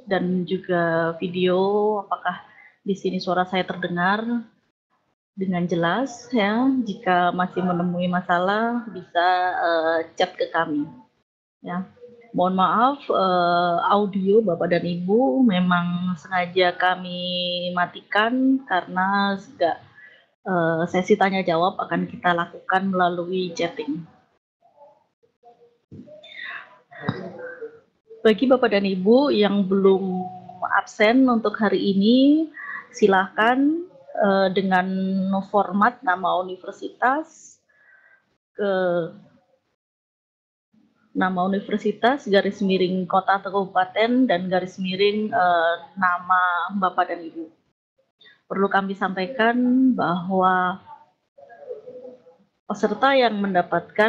dan juga video. Apakah di sini suara saya terdengar dengan jelas ya? Jika masih menemui masalah bisa chat ke kami ya. Mohon maaf, audio Bapak dan Ibu memang sengaja kami matikan karena sesi tanya jawab akan kita lakukan melalui chatting. Bagi Bapak dan Ibu yang belum absen untuk hari ini, silahkan dengan format nama universitas, garis miring kota atau kabupaten, dan garis miring nama Bapak dan Ibu. Perlu kami sampaikan bahwa peserta yang mendapatkan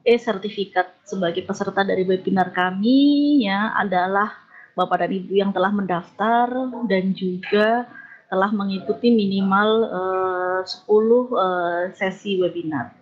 e-sertifikat sebagai peserta dari webinar kami ya adalah Bapak dan Ibu yang telah mendaftar dan juga telah mengikuti minimal 10 sesi webinar.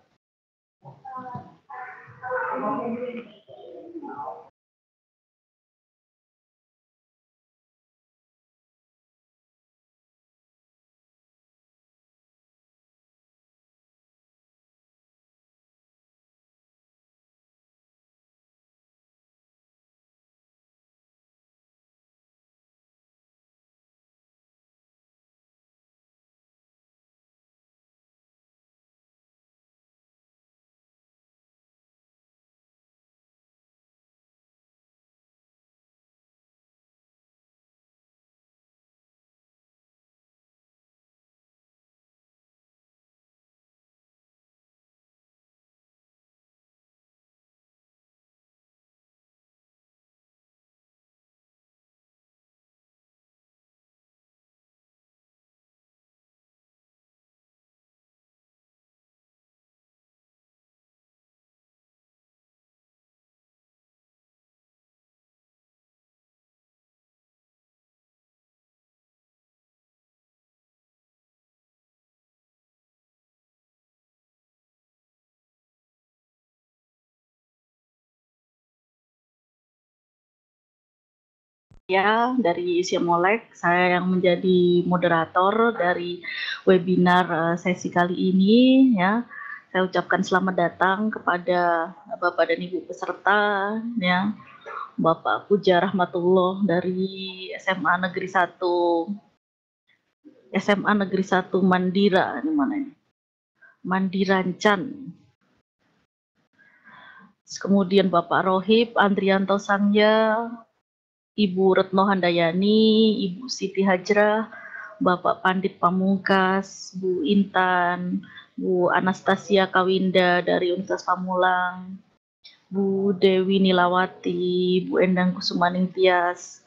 Ya, dari Siamolek, saya yang menjadi moderator dari webinar sesi kali ini ya. Saya ucapkan selamat datang kepada Bapak dan Ibu peserta ya. Bapak Puja Rahmatullah dari SMA Negeri 1 Mandira, ini mana ini? Mandirancan. Kemudian Bapak Rohib Andrianto Sangya, Ibu Retno Handayani, Ibu Siti Hajrah, Bapak Pandit Pamungkas, Bu Intan, Bu Anastasia Kawinda dari Universitas Pamulang, Bu Dewi Nilawati, Bu Endang Kusumaning Tias,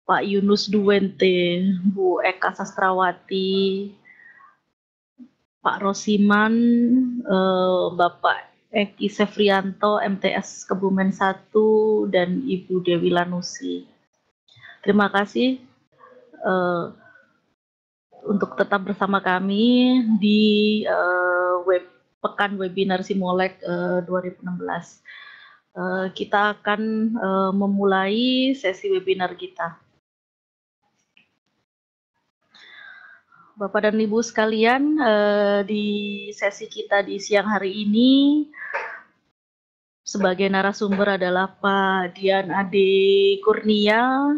Pak Yunus Duwente, Bu Eka Sastrawati, Pak Rosiman, Bapak Eki Sefrianto, MTS Kebumen 1, dan Ibu Dewi Lanusi. Terima kasih untuk tetap bersama kami di Pekan Webinar Simolek 2016. Kita akan memulai sesi webinar kita. Bapak dan Ibu sekalian, di sesi kita di siang hari ini sebagai narasumber adalah Pak Dian Ade Kurnia.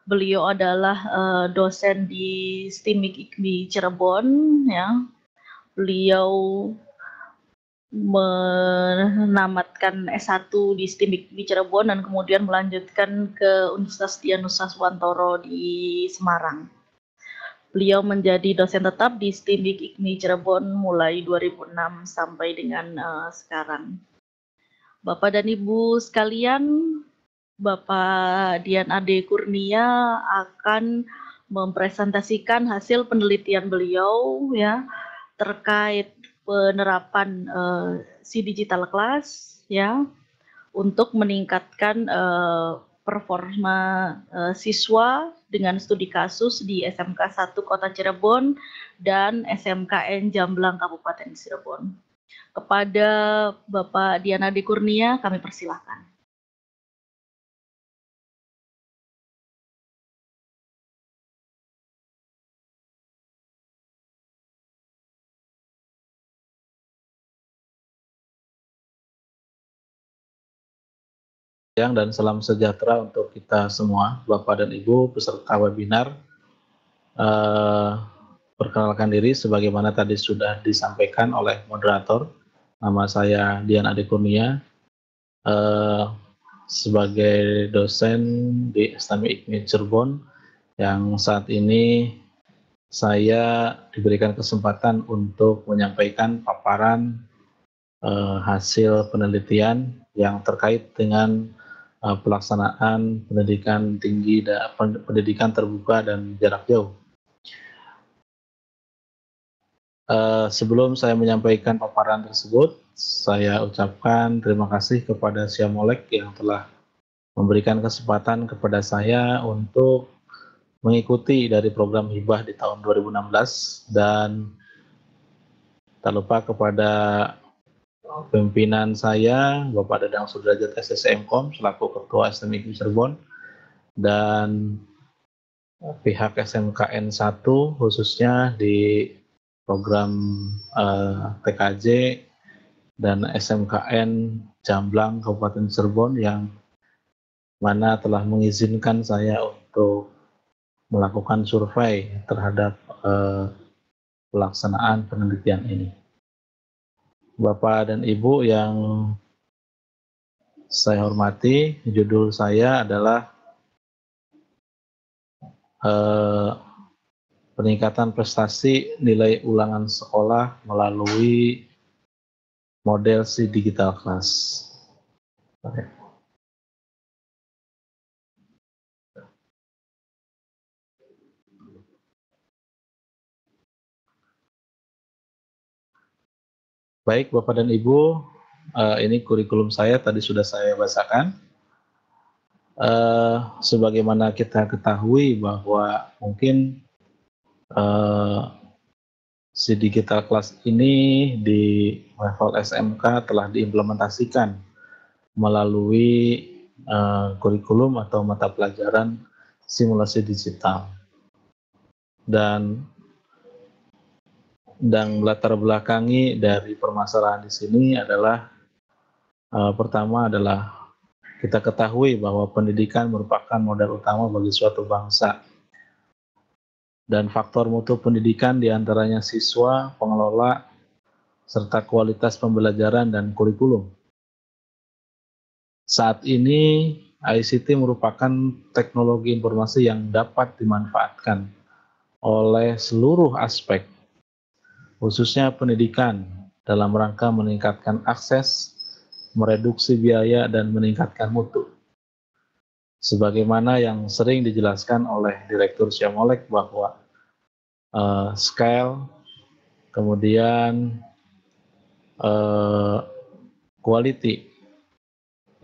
Beliau adalah dosen di STIMIK IKMI Cirebon ya. Beliau menamatkan S1 di STIMIK di Cirebon dan kemudian melanjutkan ke Universitas Dianusah Suwantoro di Semarang. Beliau menjadi dosen tetap di STIMIK IKMI Cirebon mulai 2006 sampai dengan sekarang. Bapak dan Ibu sekalian, Bapak Dian Ade Kurnia akan mempresentasikan hasil penelitian beliau ya terkait penerapan si digital class ya untuk meningkatkan performa siswa dengan studi kasus di SMK 1 Kota Cirebon dan SMKN Jamblang Kabupaten Cirebon. Kepada Bapak Dian Ade Kurnia kami persilahkan. siang dan salam sejahtera untuk kita semua, Bapak dan Ibu peserta webinar. Perkenalkan diri sebagaimana tadi sudah disampaikan oleh moderator. Nama saya Dian Ade Kurnia, sebagai dosen di STM IKMI Cirebon, yang saat ini saya diberikan kesempatan untuk menyampaikan paparan hasil penelitian yang terkait dengan pelaksanaan pendidikan tinggi dan pendidikan terbuka dan jarak jauh. Sebelum saya menyampaikan paparan tersebut, saya ucapkan terima kasih kepada Syamolek yang telah memberikan kesempatan kepada saya untuk mengikuti dari program hibah di tahun 2016, dan tak lupa kepada pimpinan saya, Bapak Dadang Sudrajat SSMkom selaku Ketua STM IKMI Cirebon, dan pihak SMKN 1 khususnya di program TKJ dan SMKN Jamblang Kabupaten Cirebon yang mana telah mengizinkan saya untuk melakukan survei terhadap pelaksanaan penelitian ini. Bapak dan Ibu yang saya hormati, judul saya adalah peningkatan prestasi nilai ulangan sekolah melalui model si digital class. Baik Bapak dan Ibu, ini kurikulum saya tadi sudah saya bacakan. Sebagaimana kita ketahui bahwa mungkin si digital class ini di level SMK telah diimplementasikan melalui kurikulum atau mata pelajaran simulasi digital. Dan latar belakangi dari permasalahan di sini adalah pertama adalah kita ketahui bahwa pendidikan merupakan modal utama bagi suatu bangsa, dan faktor mutu pendidikan diantaranya siswa, pengelola, serta kualitas pembelajaran dan kurikulum. Saat ini ICT merupakan teknologi informasi yang dapat dimanfaatkan oleh seluruh aspek, khususnya pendidikan, dalam rangka meningkatkan akses, mereduksi biaya, dan meningkatkan mutu. Sebagaimana yang sering dijelaskan oleh Direktur Syamolek bahwa scale, kemudian quality,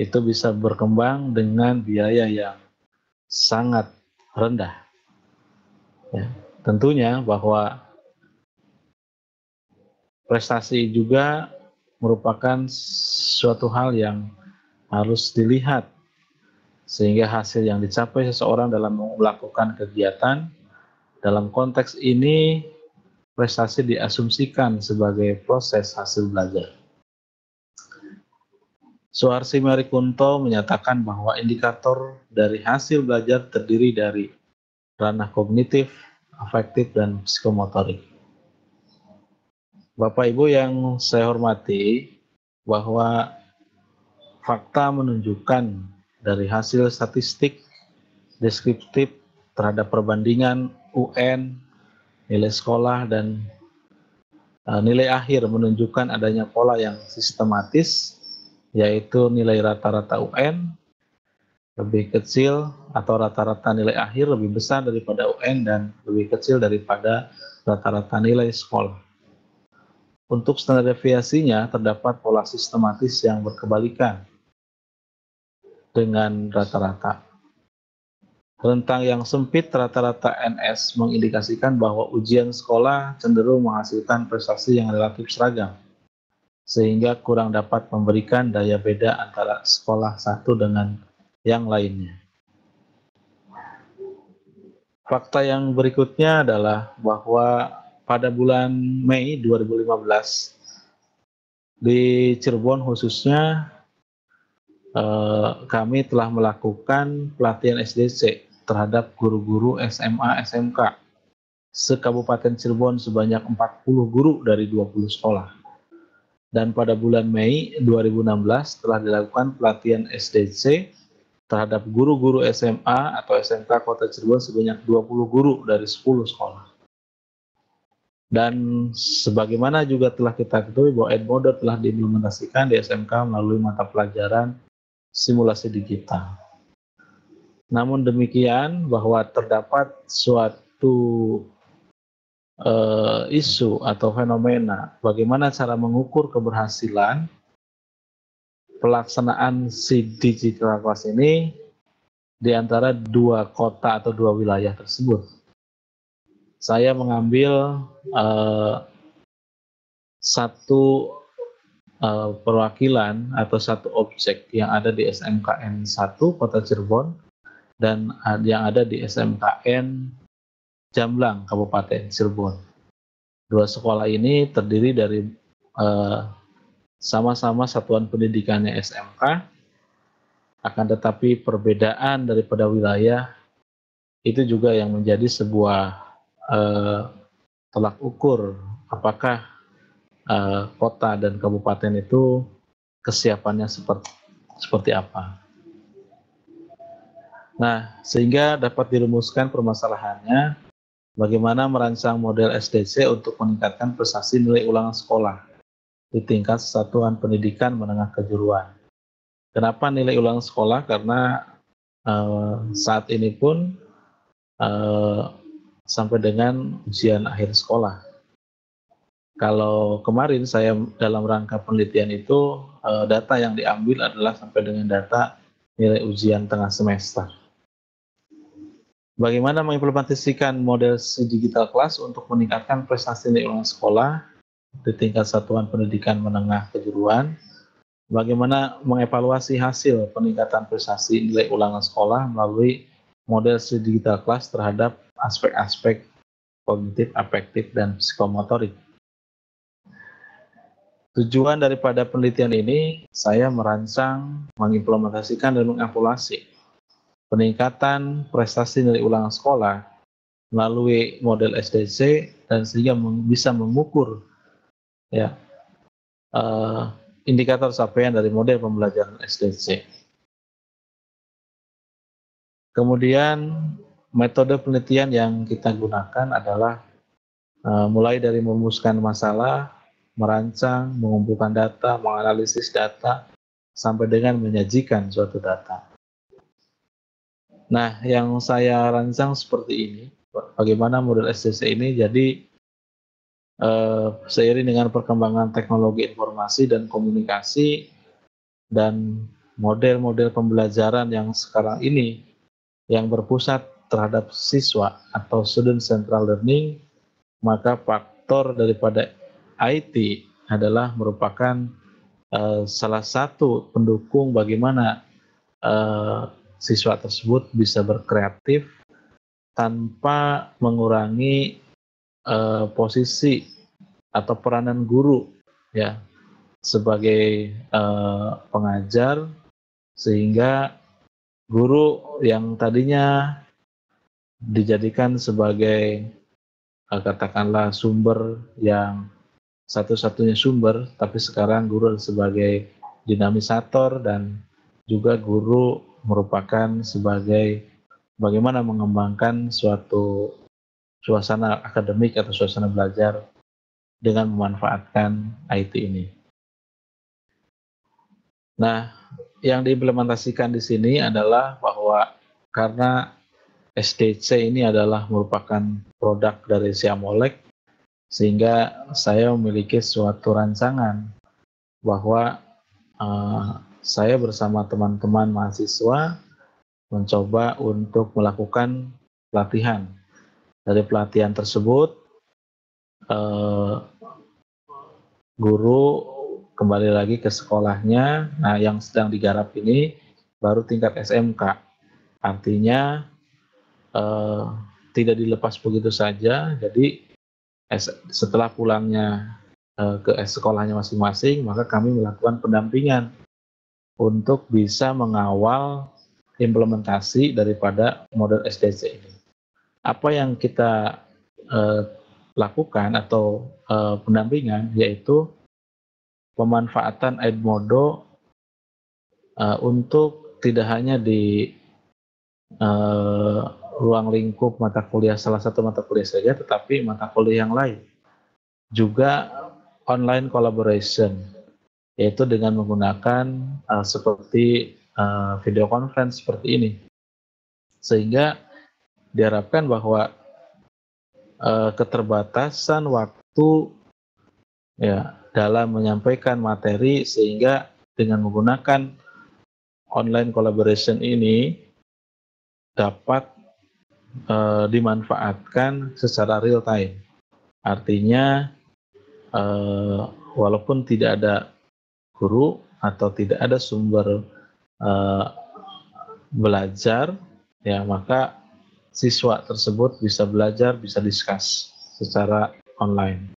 itu bisa berkembang dengan biaya yang sangat rendah. Ya, tentunya bahwa prestasi juga merupakan suatu hal yang harus dilihat, sehingga hasil yang dicapai seseorang dalam melakukan kegiatan, dalam konteks ini prestasi diasumsikan sebagai proses hasil belajar. Suharsi Marikunto menyatakan bahwa indikator dari hasil belajar terdiri dari ranah kognitif, afektif, dan psikomotorik. Bapak Ibu yang saya hormati, bahwa fakta menunjukkan dari hasil statistik deskriptif terhadap perbandingan UN, nilai sekolah, dan nilai akhir menunjukkan adanya pola yang sistematis, yaitu nilai rata-rata UN lebih kecil atau rata-rata nilai akhir lebih besar daripada UN dan lebih kecil daripada rata-rata nilai sekolah. Untuk standar deviasinya terdapat pola sistematis yang berkebalikan dengan rata-rata. Rentang yang sempit rata-rata NS mengindikasikan bahwa ujian sekolah cenderung menghasilkan prestasi yang relatif seragam, sehingga kurang dapat memberikan daya beda antara sekolah satu dengan yang lainnya. Fakta yang berikutnya adalah bahwa pada bulan Mei 2015 di Cirebon khususnya kami telah melakukan pelatihan SDC terhadap guru-guru SMA SMK se-Kabupaten Cirebon sebanyak 40 guru dari 20 sekolah. Dan pada bulan Mei 2016 telah dilakukan pelatihan SDC terhadap guru-guru SMA atau SMK Kota Cirebon sebanyak 20 guru dari 10 sekolah. Dan sebagaimana juga telah kita ketahui bahwa Edmodo telah diimplementasikan di SMK melalui mata pelajaran simulasi digital. Namun demikian, bahwa terdapat suatu isu atau fenomena bagaimana cara mengukur keberhasilan pelaksanaan si digital class ini di antara dua kota atau dua wilayah tersebut. Saya mengambil satu perwakilan atau satu objek yang ada di SMKN 1 Kota Cirebon dan yang ada di SMKN Jamblang Kabupaten Cirebon. Dua sekolah ini terdiri dari sama-sama satuan pendidikannya SMK, akan tetapi perbedaan daripada wilayah itu juga yang menjadi sebuah tolak ukur apakah kota dan kabupaten itu kesiapannya seperti apa. Nah, sehingga dapat dirumuskan permasalahannya bagaimana merancang model SDC untuk meningkatkan prestasi nilai ulangan sekolah di tingkat satuan pendidikan menengah kejuruan. Kenapa nilai ulangan sekolah? Karena saat ini pun sampai dengan ujian akhir sekolah. Kalau kemarin saya dalam rangka penelitian itu, data yang diambil adalah sampai dengan data nilai ujian tengah semester. Bagaimana mengimplementasikan model digital class untuk meningkatkan prestasi nilai ulangan sekolah di tingkat satuan pendidikan menengah kejuruan? Bagaimana mengevaluasi hasil peningkatan prestasi nilai ulangan sekolah melalui model digital class terhadap aspek-aspek kognitif, afektif, dan psikomotorik? Tujuan daripada penelitian ini, saya merancang, mengimplementasikan, dan mengevaluasi peningkatan prestasi nilai ulangan sekolah melalui model SDC dan sehingga bisa mengukur ya indikator capaian dari model pembelajaran SDC. Kemudian metode penelitian yang kita gunakan adalah mulai dari merumuskan masalah, merancang, mengumpulkan data, menganalisis data, sampai dengan menyajikan suatu data. Nah, yang saya rancang seperti ini, bagaimana model SDC ini jadi seiring dengan perkembangan teknologi informasi dan komunikasi dan model-model pembelajaran yang sekarang ini yang berpusat terhadap siswa atau student central learning, maka faktor daripada IT adalah merupakan salah satu pendukung bagaimana siswa tersebut bisa berkreatif tanpa mengurangi posisi atau peranan guru ya sebagai pengajar, sehingga guru yang tadinya dijadikan sebagai katakanlah sumber yang satu-satunya sumber, tapi sekarang guru sebagai dinamisator dan juga guru merupakan sebagai bagaimana mengembangkan suatu suasana akademik atau suasana belajar dengan memanfaatkan IT ini. Nah, yang diimplementasikan di sini adalah bahwa karena SDC ini adalah merupakan produk dari Siamolek, sehingga saya memiliki suatu rancangan bahwa saya bersama teman-teman mahasiswa mencoba untuk melakukan pelatihan. Dari pelatihan tersebut, guru kembali lagi ke sekolahnya. Nah, yang sedang digarap ini baru tingkat SMK. Artinya tidak dilepas begitu saja. Jadi setelah pulangnya ke sekolahnya masing-masing, maka kami melakukan pendampingan untuk bisa mengawal implementasi daripada model SDC ini. Apa yang kita lakukan atau pendampingan yaitu pemanfaatan Edmodo untuk tidak hanya di ruang lingkup mata kuliah salah satu mata kuliah saja, tetapi mata kuliah yang lain juga online collaboration, yaitu dengan menggunakan seperti video conference seperti ini, sehingga diharapkan bahwa keterbatasan waktu ya dalam menyampaikan materi, sehingga dengan menggunakan online collaboration ini dapat dimanfaatkan secara real time. Artinya walaupun tidak ada guru atau tidak ada sumber belajar, ya maka siswa tersebut bisa belajar, bisa diskus secara online.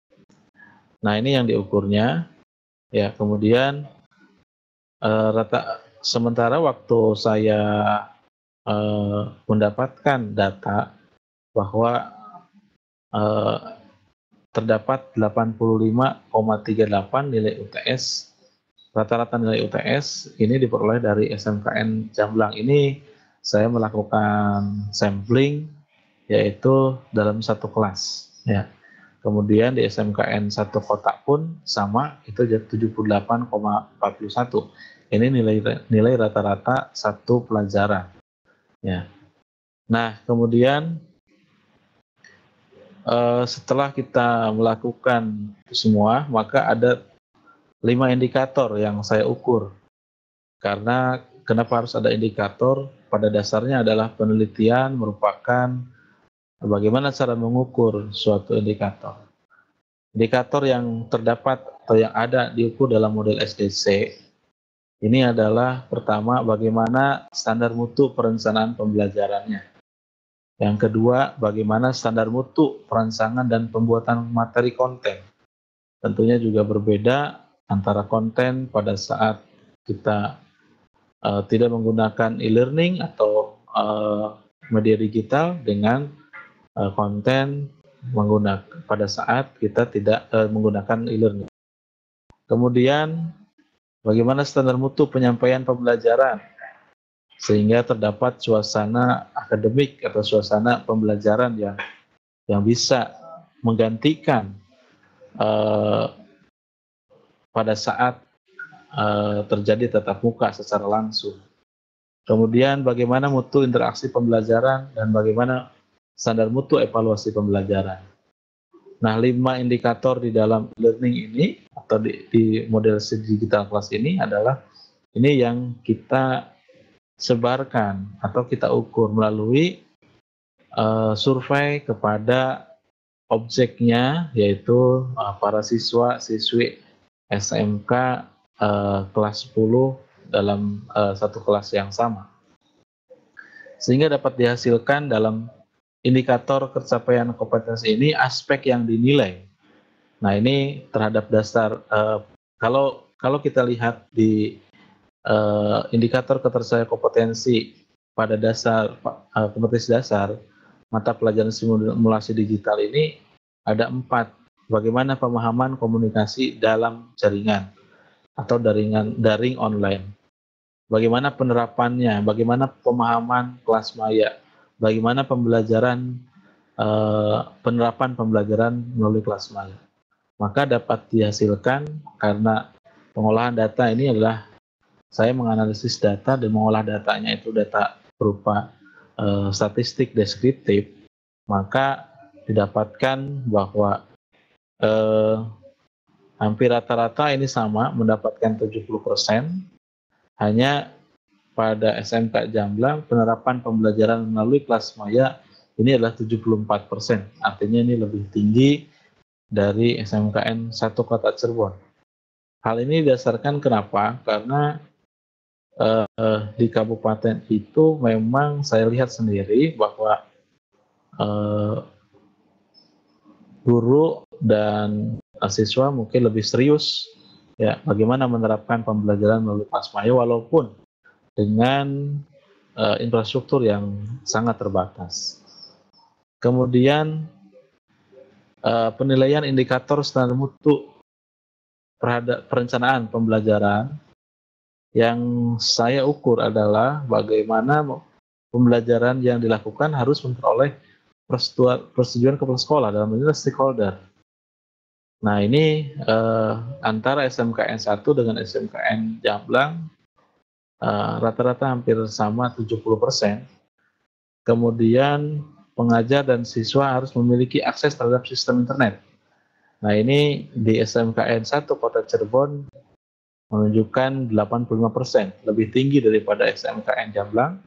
Nah, ini yang diukurnya. Ya, kemudian sementara waktu saya mendapatkan data bahwa terdapat 85,38 nilai UTS, rata-rata nilai UTS ini diperoleh dari SMKN Jamblang. Ini saya melakukan sampling yaitu dalam satu kelas, ya. Kemudian di SMKN satu kota pun sama, itu 78,41. Ini nilai rata-rata satu pelajaran, ya. Nah, kemudian setelah kita melakukan semua, maka ada 5 indikator yang saya ukur. Karena kenapa harus ada indikator? Pada dasarnya adalah penelitian merupakan bagaimana cara mengukur suatu indikator. Indikator yang terdapat atau yang ada diukur dalam model SDC ini adalah pertama, bagaimana standar mutu perencanaan pembelajarannya. Yang kedua, bagaimana standar mutu perancangan dan pembuatan materi konten. Tentunya juga berbeda antara konten pada saat kita tidak menggunakan e-learning atau media digital dengan konten menggunakan pada saat kita tidak menggunakan e-learning. Kemudian bagaimana standar mutu penyampaian pembelajaran sehingga terdapat suasana akademik atau suasana pembelajaran yang bisa menggantikan pada saat terjadi tatap muka secara langsung. Kemudian bagaimana mutu interaksi pembelajaran dan bagaimana standar mutu evaluasi pembelajaran. Nah, 5 indikator di dalam learning ini atau di model digital class ini adalah ini yang kita sebarkan atau kita ukur melalui survei kepada objeknya, yaitu para siswa-siswi SMK kelas 10 dalam satu kelas yang sama. Sehingga dapat dihasilkan dalam indikator capaian kompetensi ini aspek yang dinilai. Nah, ini terhadap dasar kalau kita lihat di indikator ketersediaan kompetensi pada dasar kompetensi dasar mata pelajaran simulasi digital ini ada 4. Bagaimana pemahaman komunikasi dalam jaringan atau daring online. Bagaimana penerapannya, bagaimana pemahaman kelas maya, bagaimana pembelajaran penerapan pembelajaran melalui kelas maya. Maka dapat dihasilkan karena pengolahan data ini adalah saya menganalisis data dan mengolah datanya itu data berupa statistik deskriptif, maka didapatkan bahwa hampir rata-rata ini sama mendapatkan 70%. Hanya pada SMK Jamblang penerapan pembelajaran melalui kelas maya ini adalah 74%. Artinya ini lebih tinggi dari SMKN 1 Kota Cirebon. Hal ini didasarkan kenapa? Karena di kabupaten itu memang saya lihat sendiri bahwa guru dan siswa mungkin lebih serius ya bagaimana menerapkan pembelajaran melalui Pasmaya walaupun dengan infrastruktur yang sangat terbatas. Kemudian penilaian indikator standar mutu terhadap perencanaan pembelajaran yang saya ukur adalah bagaimana pembelajaran yang dilakukan harus memperoleh persetujuan kepala sekolah dalam ini stakeholder. Nah ini antara SMKN 1 dengan SMKN Jamblang rata-rata hampir sama 70%. Kemudian pengajar dan siswa harus memiliki akses terhadap sistem internet. Nah ini di SMKN 1 Kota Cirebon menunjukkan 85%, lebih tinggi daripada SMKN Jamblang,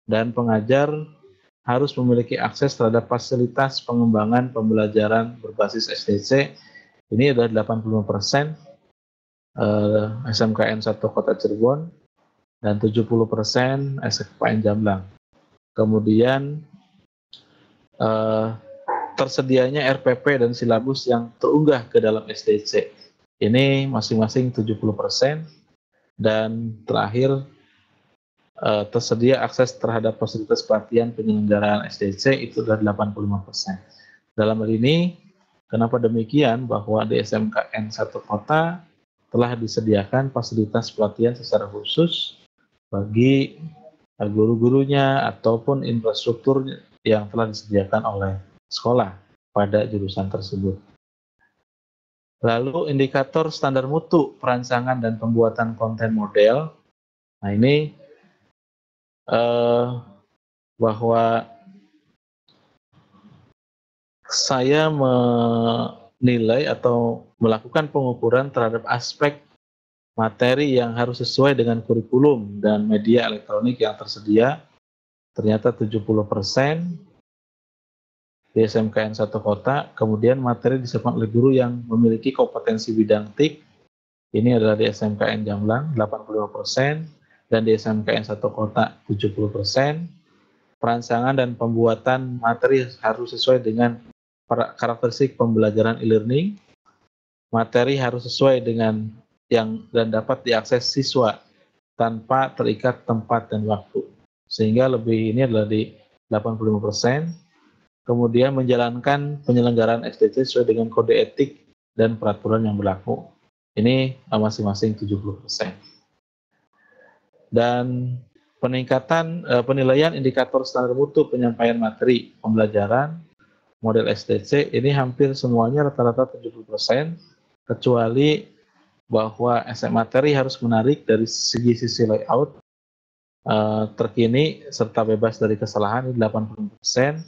dan pengajar harus memiliki akses terhadap fasilitas pengembangan pembelajaran berbasis SDC. Ini adalah 85% SMKN 1 Kota Cirebon dan 70% SMKN Jamblang. Kemudian tersedianya RPP dan silabus yang terunggah ke dalam SDC. Ini masing-masing 70%, dan terakhir tersedia akses terhadap fasilitas pelatihan penyelenggaraan SDC itu adalah 85%. Dalam hal ini, kenapa demikian? Bahwa di SMKN 1 Kota telah disediakan fasilitas pelatihan secara khusus bagi guru-gurunya ataupun infrastruktur yang telah disediakan oleh sekolah pada jurusan tersebut. Lalu indikator standar mutu perancangan dan pembuatan konten model. Nah ini bahwa saya menilai atau melakukan pengukuran terhadap aspek materi yang harus sesuai dengan kurikulum dan media elektronik yang tersedia. Ternyata 70% di SMKN 1 Kota. Kemudian materi disiapkan oleh guru yang memiliki kompetensi bidang TIK. Ini adalah di SMKN Jamblang 85%. Dan di SMKN 1 Kota 70%. Perancangan dan pembuatan materi harus sesuai dengan karakteristik pembelajaran e-learning. Materi harus sesuai dengan yang dan dapat diakses siswa tanpa terikat tempat dan waktu. Sehingga lebih ini adalah di 85%. Kemudian menjalankan penyelenggaraan SDC sesuai dengan kode etik dan peraturan yang berlaku. Ini masing-masing 70%. Dan penilaian indikator standar mutu penyampaian materi pembelajaran model SDC ini hampir semuanya rata-rata 70%, kecuali bahwa materi harus menarik dari sisi layout, terkini serta bebas dari kesalahan ini 80%,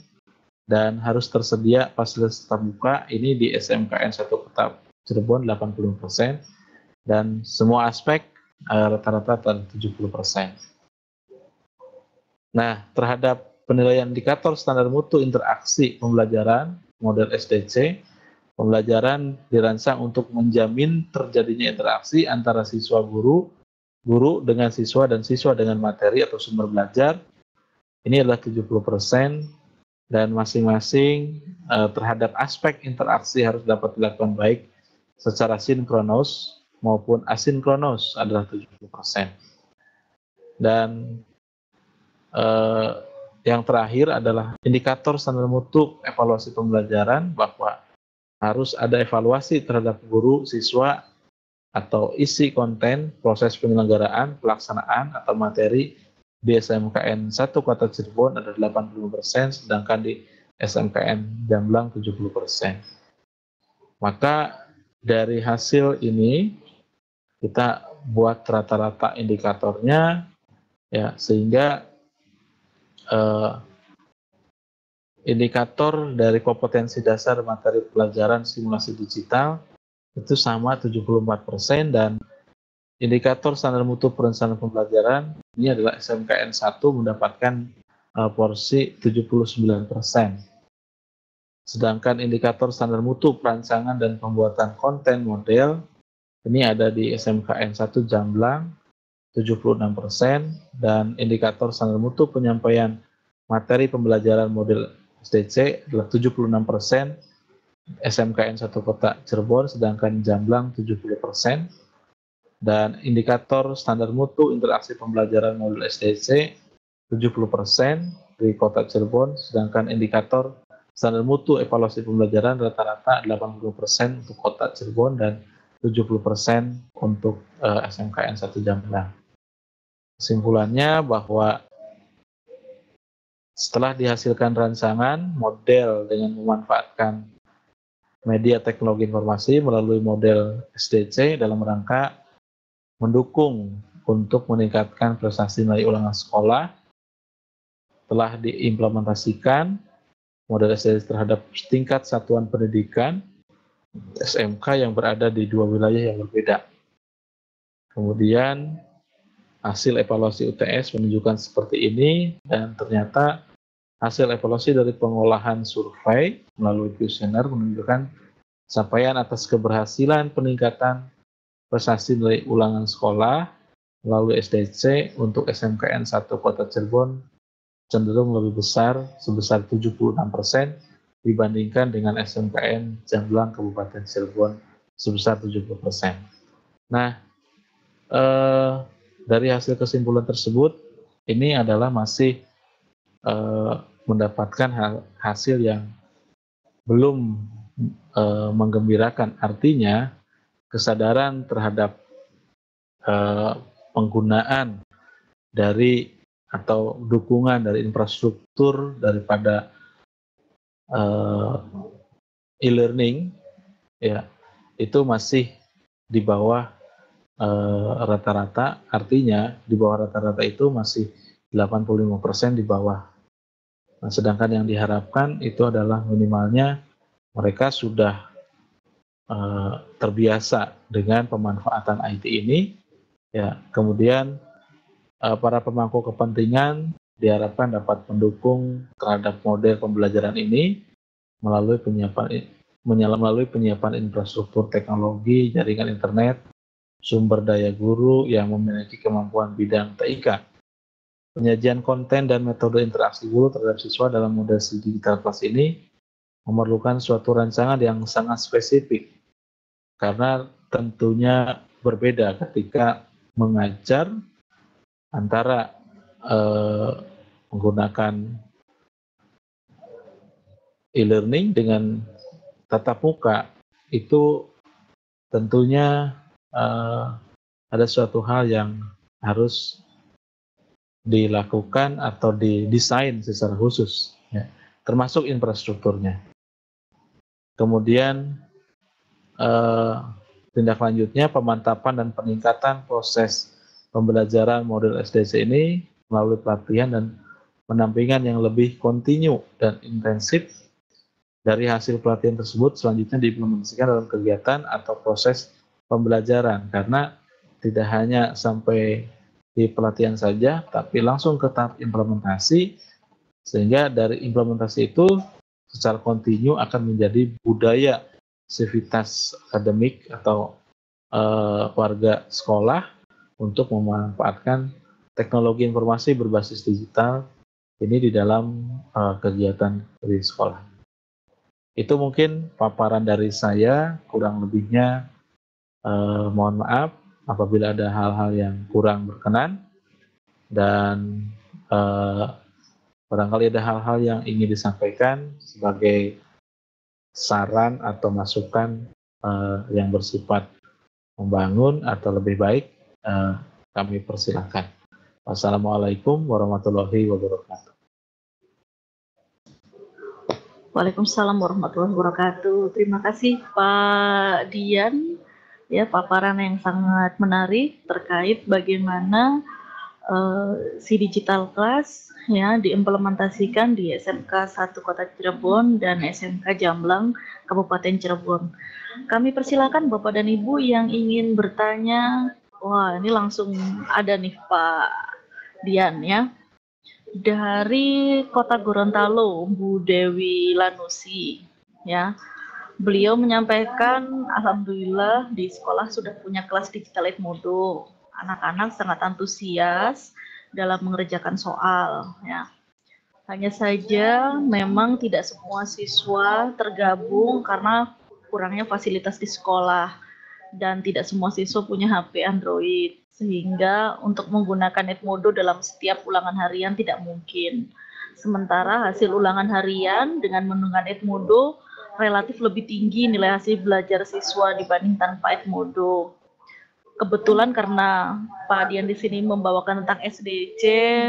dan harus tersedia fasilitas tatap muka ini di SMKN 1 Kota Cirebon 80%, dan semua aspek rata-rata 70%. Nah, terhadap penilaian indikator standar mutu interaksi pembelajaran model SDC, pembelajaran dirancang untuk menjamin terjadinya interaksi antara siswa guru dengan siswa dan siswa dengan materi atau sumber belajar. Ini adalah 70%, dan masing-masing terhadap aspek interaksi harus dapat dilakukan baik secara sinkronos maupun asinkronos adalah 70%. Dan yang terakhir adalah indikator standar mutu evaluasi pembelajaran, bahwa harus ada evaluasi terhadap guru, siswa, atau isi konten, proses penyelenggaraan, pelaksanaan, atau materi di SMKN 1 Kota Cirebon ada 85%, sedangkan di SMKN Jamblang 70%. Maka dari hasil ini kita buat rata-rata indikatornya, ya, sehingga indikator dari kompetensi dasar materi pelajaran simulasi digital itu sama 74%, dan indikator standar mutu perencanaan pembelajaran ini adalah SMKN 1 mendapatkan porsi 79%. Sedangkan indikator standar mutu perancangan dan pembuatan konten model ini ada di SMKN 1 Jamblang 76%, dan indikator standar mutu penyampaian materi pembelajaran model SDC adalah 76% SMKN 1 Kota Cirebon, sedangkan Jamblang 70%. Dan indikator standar mutu interaksi pembelajaran modul SDC 70% di Kota Cirebon, sedangkan indikator standar mutu evaluasi pembelajaran rata-rata 80% untuk Kota Cirebon dan 70% untuk SMKN 1 Jamblang. Kesimpulannya bahwa setelah dihasilkan rancangan model dengan memanfaatkan media teknologi informasi melalui model SDC dalam rangka mendukung untuk meningkatkan prestasi nilai ulangan sekolah, telah diimplementasikan model SDC terhadap tingkat satuan pendidikan SMK yang berada di 2 wilayah yang berbeda. Kemudian hasil evaluasi UTS menunjukkan seperti ini, dan ternyata hasil evaluasi dari pengolahan survei melalui kuesioner menunjukkan capaian atas keberhasilan peningkatan prestasi nilai ulangan sekolah melalui SDC untuk SMKN 1 Kota Cirebon cenderung lebih besar sebesar 76% dibandingkan dengan SMKN Jamblang Kabupaten Cirebon sebesar 70%. Nah, dari hasil kesimpulan tersebut, ini adalah masih mendapatkan hasil yang belum menggembirakan. Artinya, kesadaran terhadap penggunaan dari atau dukungan dari infrastruktur daripada e-learning, ya, itu masih di bawah rata-rata. Artinya di bawah rata-rata itu masih 85% di bawah. Nah, sedangkan yang diharapkan itu adalah minimalnya mereka sudah terbiasa dengan pemanfaatan IT ini, ya. Kemudian para pemangku kepentingan diharapkan dapat mendukung terhadap model pembelajaran ini melalui penyiapan infrastruktur teknologi, jaringan internet, sumber daya guru yang memiliki kemampuan bidang TIK. Penyajian konten dan metode interaksi guru terhadap siswa dalam model digital kelas ini memerlukan suatu rancangan yang sangat spesifik, karena tentunya berbeda ketika mengajar antara menggunakan e-learning dengan tatap muka. Itu tentunya ada suatu hal yang harus dilakukan atau didesain secara khusus, ya, termasuk infrastrukturnya. Kemudian tindak lanjutnya pemantapan dan peningkatan proses pembelajaran model SDC ini melalui pelatihan dan pendampingan yang lebih kontinu dan intensif. Dari hasil pelatihan tersebut selanjutnya diimplementasikan dalam kegiatan atau proses pembelajaran, karena tidak hanya sampai di pelatihan saja, tapi langsung ke tahap implementasi, sehingga dari implementasi itu secara kontinu akan menjadi budaya sivitas akademik atau warga sekolah untuk memanfaatkan teknologi informasi berbasis digital ini di dalam kegiatan di sekolah. Itu mungkin paparan dari saya, kurang lebihnya mohon maaf apabila ada hal-hal yang kurang berkenan, dan barangkali ada hal-hal yang ingin disampaikan sebagai saran atau masukan yang bersifat membangun atau lebih baik, kami persilakan. Wassalamualaikum warahmatullahi wabarakatuh. Waalaikumsalam warahmatullahi wabarakatuh. Terima kasih Pak Dian, ya, paparan yang sangat menarik terkait bagaimana si digital class, ya, diimplementasikan di SMK 1 Kota Cirebon dan SMK Jamblang Kabupaten Cirebon. Kami persilakan Bapak dan Ibu yang ingin bertanya. Wah, ini langsung ada nih Pak Dian, ya. Dari Kota Gorontalo, Bu Dewi Lanusi, ya. Beliau menyampaikan, alhamdulillah di sekolah sudah punya kelas digital Edmodo. Anak-anak sangat antusias dalam mengerjakan soal, ya. Hanya saja memang tidak semua siswa tergabung karena kurangnya fasilitas di sekolah. dan tidak semua siswa punya HP Android, sehingga untuk menggunakan Edmodo dalam setiap ulangan harian tidak mungkin. Sementara hasil ulangan harian dengan menggunakan Edmodo relatif lebih tinggi nilai hasil belajar siswa dibanding tanpa Edmodo. Kebetulan karena Pak Dian di sini membawakan tentang SDC,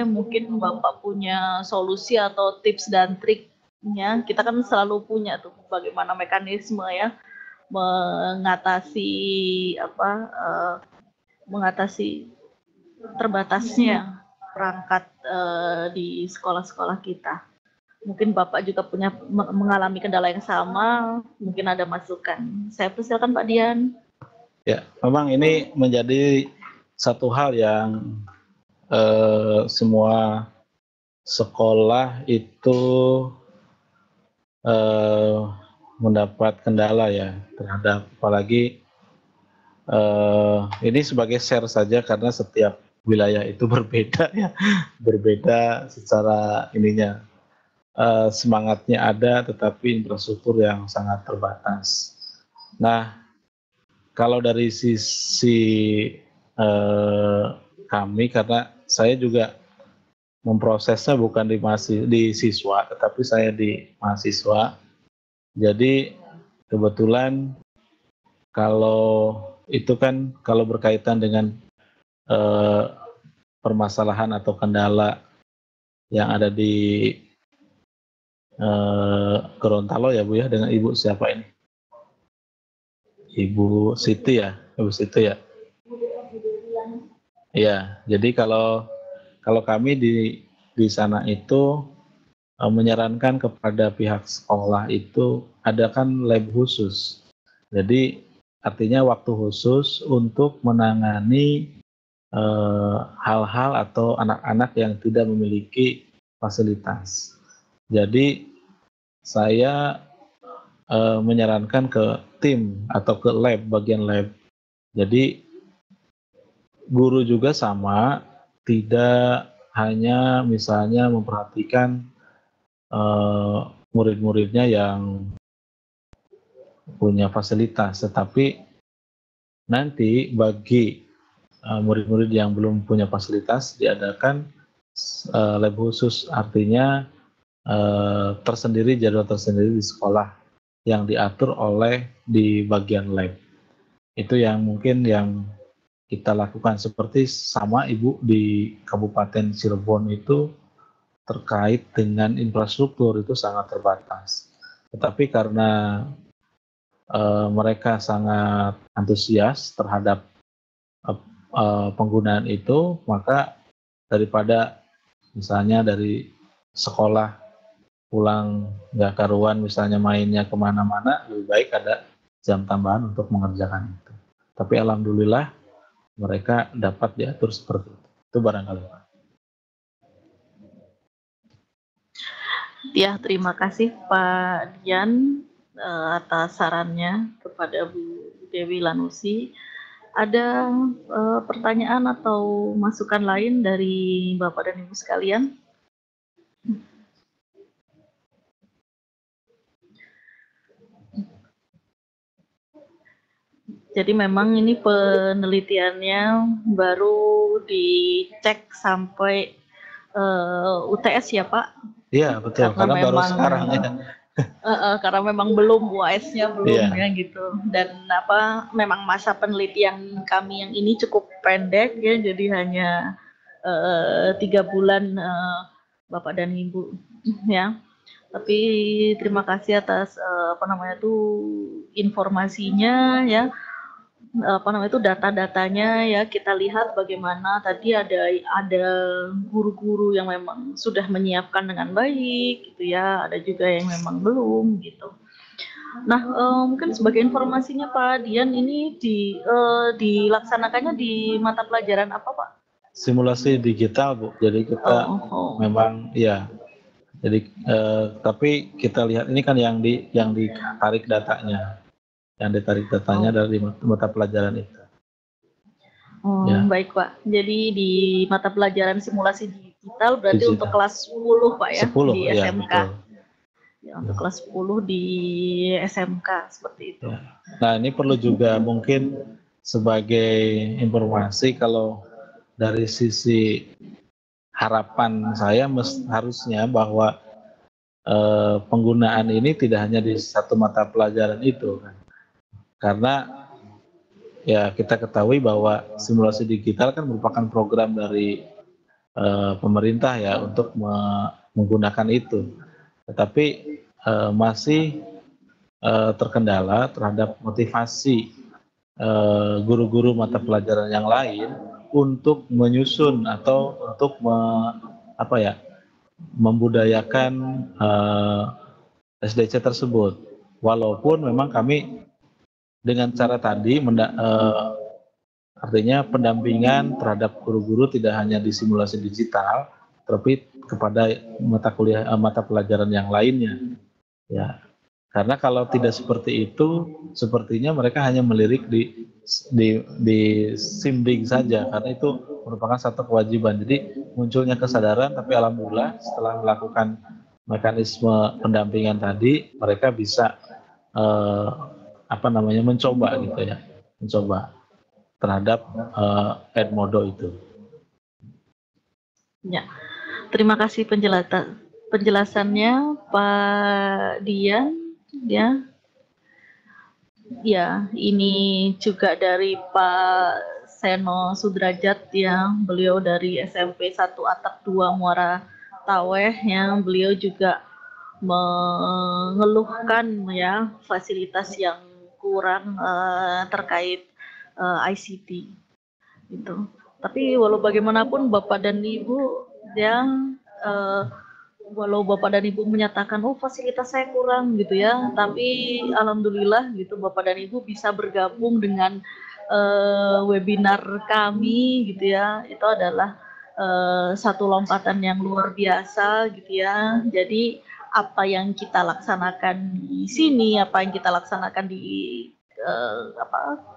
mungkin Bapak punya solusi atau tips dan triknya. Kita kan selalu punya tuh bagaimana mekanisme ya mengatasi mengatasi terbatasnya perangkat di sekolah-sekolah kita. Mungkin Bapak juga punya mengalami kendala yang sama, mungkin ada masukan. Saya persilakan Pak Dian. Ya, memang ini menjadi satu hal yang semua sekolah itu mendapat kendala ya terhadap, apalagi ini sebagai share saja karena setiap wilayah itu berbeda ya, berbeda secara ininya. Semangatnya ada tetapi infrastruktur yang sangat terbatas. Nah, kalau dari sisi kami, karena saya juga memprosesnya bukan di siswa, tetapi saya di mahasiswa. Jadi kebetulan kalau itu kan kalau berkaitan dengan permasalahan atau kendala yang ada di Gorontalo ya Bu ya, dengan Ibu siapa ini? Ibu Siti ya, Ibu Siti ya. Iya, jadi kalau kami di sana itu menyarankan kepada pihak sekolah itu adakan lab khusus. Jadi artinya waktu khusus untuk menangani hal-hal atau anak-anak yang tidak memiliki fasilitas. Jadi saya menyarankan ke tim atau ke lab, bagian lab. Jadi guru juga sama, tidak hanya misalnya memperhatikan murid-muridnya yang punya fasilitas, tetapi nanti bagi murid-murid yang belum punya fasilitas diadakan lab khusus, artinya tersendiri, jadwal tersendiri di sekolah yang diatur oleh di bagian lab. Itu yang mungkin yang kita lakukan, seperti sama Ibu di Kabupaten Cirebon itu terkait dengan infrastruktur itu sangat terbatas. Tetapi karena mereka sangat antusias terhadap penggunaan itu, maka daripada misalnya dari sekolah pulang nggak karuan, misalnya mainnya kemana-mana, lebih baik ada jam tambahan untuk mengerjakan itu. Tapi alhamdulillah mereka dapat diatur seperti itu. Itu barangkali Pak. Ya, terima kasih Pak Dian atas sarannya kepada Bu Dewi Lanusi. Ada pertanyaan atau masukan lain dari Bapak dan Ibu sekalian? Jadi memang ini penelitiannya baru dicek sampai UTS ya Pak? Iya betul, karena memang, baru sekarang ya. Karena memang belum UAS-nya belum ya gitu, dan memang masa penelitian kami yang ini cukup pendek ya, jadi hanya 3 bulan Bapak dan Ibu ya. Tapi terima kasih atas informasinya ya, data-datanya ya. Kita lihat bagaimana tadi ada guru-guru yang memang sudah menyiapkan dengan baik gitu ya, ada juga yang memang belum gitu. Nah, mungkin sebagai informasinya Pak Dian, ini dilaksanakannya di mata pelajaran apa Pak? Simulasi digital Bu, jadi kita memang ya, jadi tapi kita lihat ini kan yang ditarik datanya, dari mata pelajaran itu. Ya. Baik Pak, jadi di mata pelajaran simulasi digital berarti untuk kelas 10 Pak ya, 10, di SMK. Ya, Ya, untuk kelas 10 di SMK seperti itu. Ya. Nah, ini perlu juga mungkin sebagai informasi kalau dari sisi harapan saya harusnya bahwa penggunaan ini tidak hanya di satu mata pelajaran itu kan. Karena ya kita ketahui bahwa simulasi digital kan merupakan program dari pemerintah ya untuk menggunakan itu. Tetapi masih terkendala terhadap motivasi guru-guru mata pelajaran yang lain untuk menyusun atau untuk membudayakan SDC tersebut. Walaupun memang kami dengan cara tadi artinya pendampingan terhadap guru-guru tidak hanya di simulasi digital, tapi kepada mata pelajaran yang lainnya. Ya, karena kalau tidak seperti itu, sepertinya mereka hanya melirik di SIMDIG saja, karena itu merupakan satu kewajiban. Jadi munculnya kesadaran, tapi alhamdulillah setelah melakukan mekanisme pendampingan tadi, mereka bisa mencoba gitu ya, mencoba terhadap Edmodo itu. Ya, terima kasih penjelasannya Pak Dian. Ya, ya, ini juga dari Pak Seno Sudrajat ya, beliau dari SMP 1 Atap 2 Muara Taweh ya, beliau juga mengeluhkan ya fasilitas yang kurang terkait ICT itu. Tapi walau bagaimanapun Bapak dan Ibu ya walau Bapak dan Ibu menyatakan oh fasilitas saya kurang gitu ya, tapi alhamdulillah gitu Bapak dan Ibu bisa bergabung dengan webinar kami gitu ya. Itu adalah satu lompatan yang luar biasa gitu ya. Jadi apa yang kita laksanakan di sini, apa yang kita laksanakan di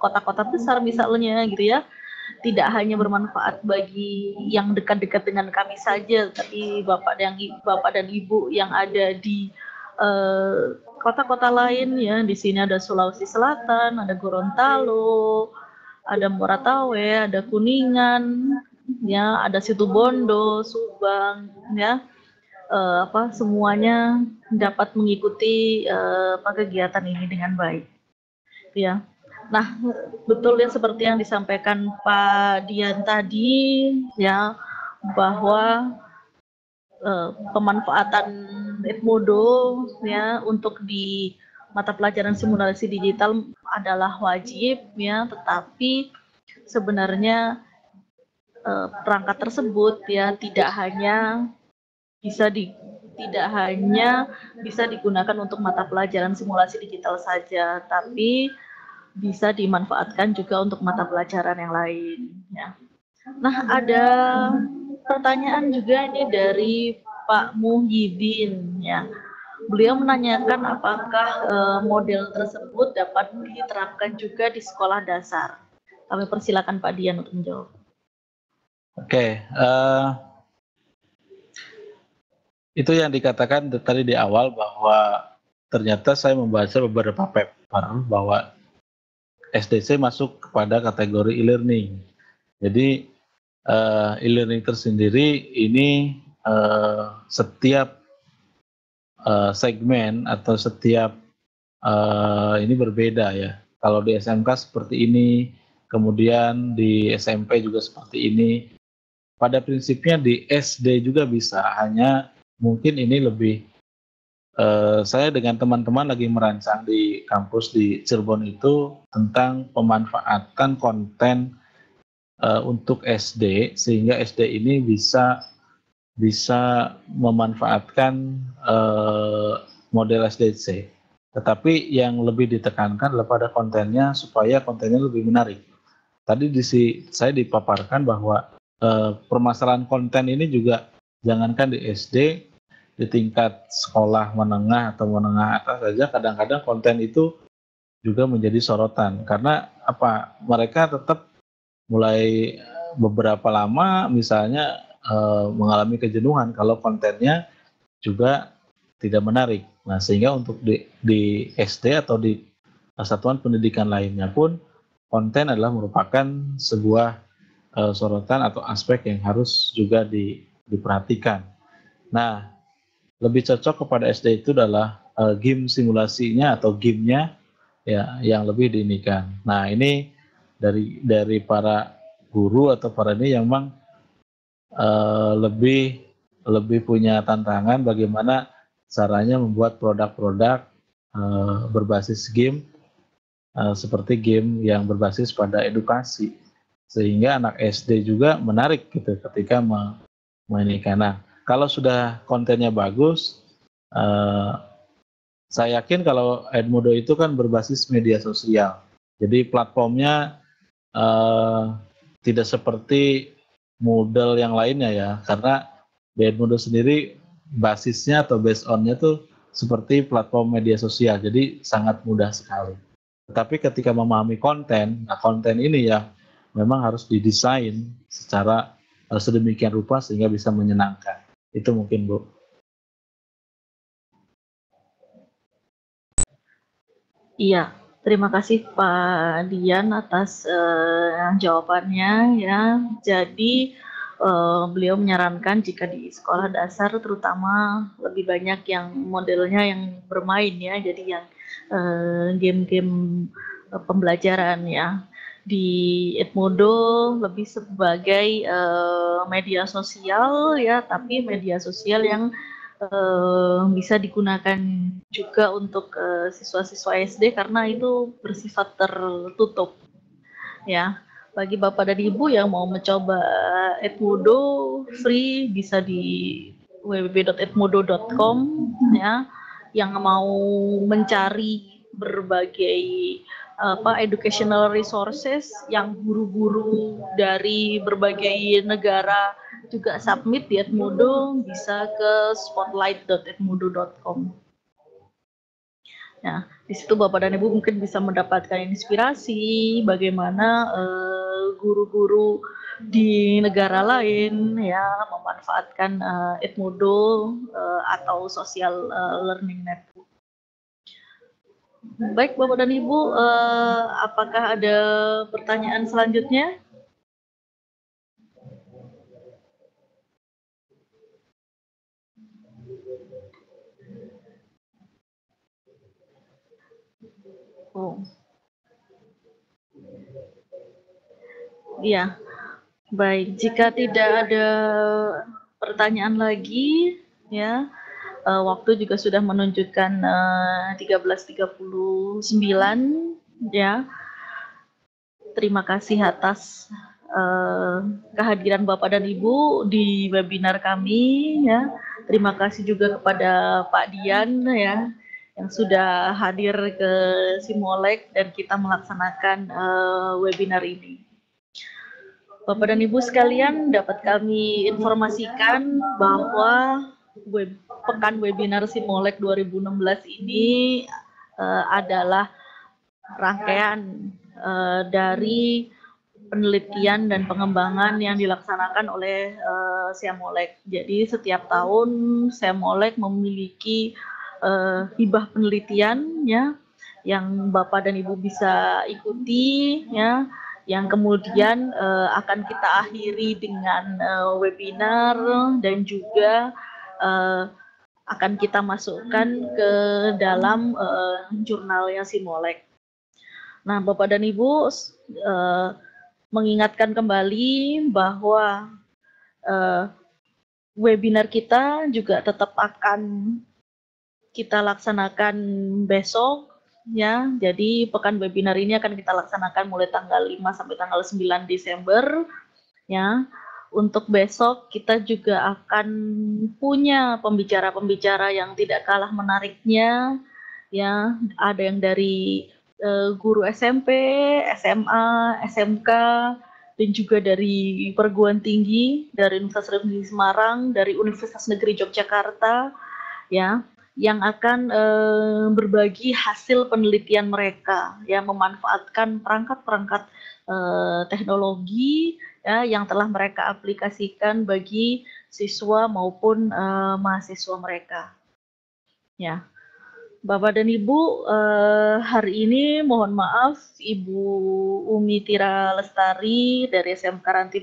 kota-kota besar misalnya gitu ya, tidak hanya bermanfaat bagi yang dekat-dekat dengan kami saja, tapi Bapak dan Ibu yang ada di kota-kota lain ya. Di sini ada Sulawesi Selatan, ada Gorontalo, ada Muara Tawe, ada Kuningan, ya, ada Situbondo, Subang, ya. Semuanya dapat mengikuti kegiatan ini dengan baik, ya. Nah, betul ya seperti yang disampaikan Pak Dian tadi ya, bahwa pemanfaatan Edmodo ya untuk di mata pelajaran simulasi digital adalah wajib ya, tetapi sebenarnya perangkat tersebut ya tidak hanya bisa digunakan untuk mata pelajaran simulasi digital saja, tapi bisa dimanfaatkan juga untuk mata pelajaran yang lain ya. Nah, ada pertanyaan juga ini dari Pak Muhyiddin ya. Beliau menanyakan apakah model tersebut dapat diterapkan juga di sekolah dasar. Kami persilakan Pak Dian untuk menjawab. Oke, itu yang dikatakan tadi di awal bahwa ternyata saya membaca beberapa paper bahwa SDC masuk kepada kategori e-learning. Jadi e-learning tersendiri ini setiap segmen atau setiap ini berbeda ya. Kalau di SMK seperti ini, kemudian di SMP juga seperti ini. Pada prinsipnya di SD juga bisa, hanya mungkin ini lebih saya dengan teman-teman lagi merancang di kampus di Cirebon itu tentang pemanfaatan konten untuk SD, sehingga SD ini bisa memanfaatkan model SDC. Tetapi yang lebih ditekankan adalah pada kontennya, supaya kontennya lebih menarik. Tadi saya dipaparkan bahwa permasalahan konten ini juga jangankan di SD, di tingkat sekolah menengah atau menengah atas saja kadang-kadang konten itu juga menjadi sorotan, karena mereka tetap mulai beberapa lama misalnya mengalami kejenuhan kalau kontennya juga tidak menarik. Nah, sehingga untuk di SD atau di satuan pendidikan lainnya pun konten adalah merupakan sebuah sorotan atau aspek yang harus juga diperhatikan. Nah, lebih cocok kepada SD itu adalah game simulasinya atau gamenya ya yang lebih diinikan. Nah, ini dari para guru atau para ini yang memang lebih punya tantangan bagaimana caranya membuat produk-produk berbasis game seperti game yang berbasis pada edukasi, sehingga anak SD juga menarik gitu ketika memainkan. Nah, kalau sudah kontennya bagus, saya yakin kalau Edmodo itu kan berbasis media sosial, jadi platformnya tidak seperti Moodle yang lainnya ya, karena di Edmodo sendiri basisnya atau based on-nya tuh seperti platform media sosial, jadi sangat mudah sekali. Tetapi ketika memahami konten, nah konten ini ya memang harus didesain secara sedemikian rupa sehingga bisa menyenangkan. Itu mungkin, Bu. Iya, terima kasih Pak Dian atas jawabannya ya. Jadi beliau menyarankan jika di sekolah dasar terutama lebih banyak yang modelnya yang bermain ya, jadi yang game-game pembelajaran ya. Di Edmodo lebih sebagai media sosial ya, tapi media sosial yang bisa digunakan juga untuk siswa-siswa SD karena itu bersifat tertutup ya. Bagi Bapak dan Ibu yang mau mencoba Edmodo free bisa di www.edmodo.com ya. Yang mau mencari berbagai educational resources yang guru-guru dari berbagai negara juga submit di Edmodo bisa ke spotlight.edmodo.com. Nah, di situ Bapak dan Ibu mungkin bisa mendapatkan inspirasi bagaimana guru-guru di negara lain ya memanfaatkan Edmodo atau social learning network. Baik Bapak dan Ibu, apakah ada pertanyaan selanjutnya? Oh. Iya. Baik, jika tidak ada pertanyaan lagi ya, waktu juga sudah menunjukkan 13.39 ya. Terima kasih atas kehadiran Bapak dan Ibu di webinar kami ya. Terima kasih juga kepada Pak Dian ya yang sudah hadir ke Simolek dan kita melaksanakan webinar ini. Bapak dan Ibu sekalian, dapat kami informasikan bahwa Pekan Webinar Simolek 2016 ini adalah rangkaian dari penelitian dan pengembangan yang dilaksanakan oleh Simolek. Jadi setiap tahun Simolek memiliki hibah penelitian ya yang Bapak dan Ibu bisa ikuti ya, yang kemudian akan kita akhiri dengan webinar dan juga akan kita masukkan ke dalam jurnalnya Simolek. Nah, Bapak dan Ibu mengingatkan kembali bahwa webinar kita juga tetap akan kita laksanakan besok ya. Jadi pekan webinar ini akan kita laksanakan mulai tanggal 5 sampai tanggal 9 Desember ya. Untuk besok kita juga akan punya pembicara-pembicara yang tidak kalah menariknya ya. Ada yang dari guru SMP, SMA, SMK dan juga dari perguruan tinggi, dari Universitas Negeri Semarang, dari Universitas Negeri Yogyakarta ya, yang akan berbagi hasil penelitian mereka ya, memanfaatkan perangkat-perangkat teknologi ya yang telah mereka aplikasikan bagi siswa maupun mahasiswa mereka. Ya, Bapak dan Ibu, hari ini mohon maaf Ibu Umi Tira Lestari dari SMK Ranti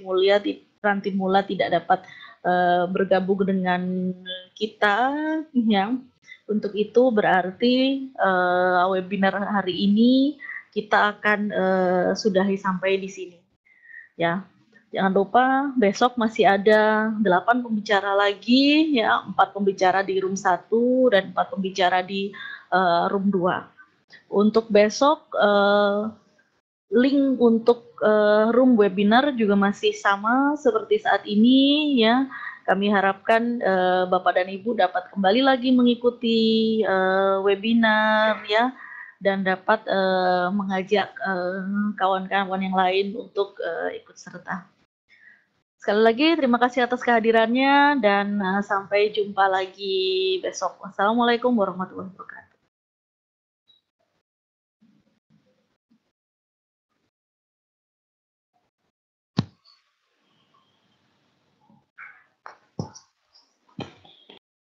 Mula tidak dapat bergabung dengan kita, ya. Untuk itu berarti webinar hari ini kita akan sudahi sampai di sini, ya. Jangan lupa besok masih ada 8 pembicara lagi, ya, 4 pembicara di room 1 dan 4 pembicara di room 2. Untuk besok link untuk room webinar juga masih sama seperti saat ini, ya. Kami harapkan Bapak dan Ibu dapat kembali lagi mengikuti webinar, ya, dan dapat mengajak kawan-kawan yang lain untuk ikut serta. Sekali lagi terima kasih atas kehadirannya dan sampai jumpa lagi besok. Wassalamualaikum warahmatullahi wabarakatuh.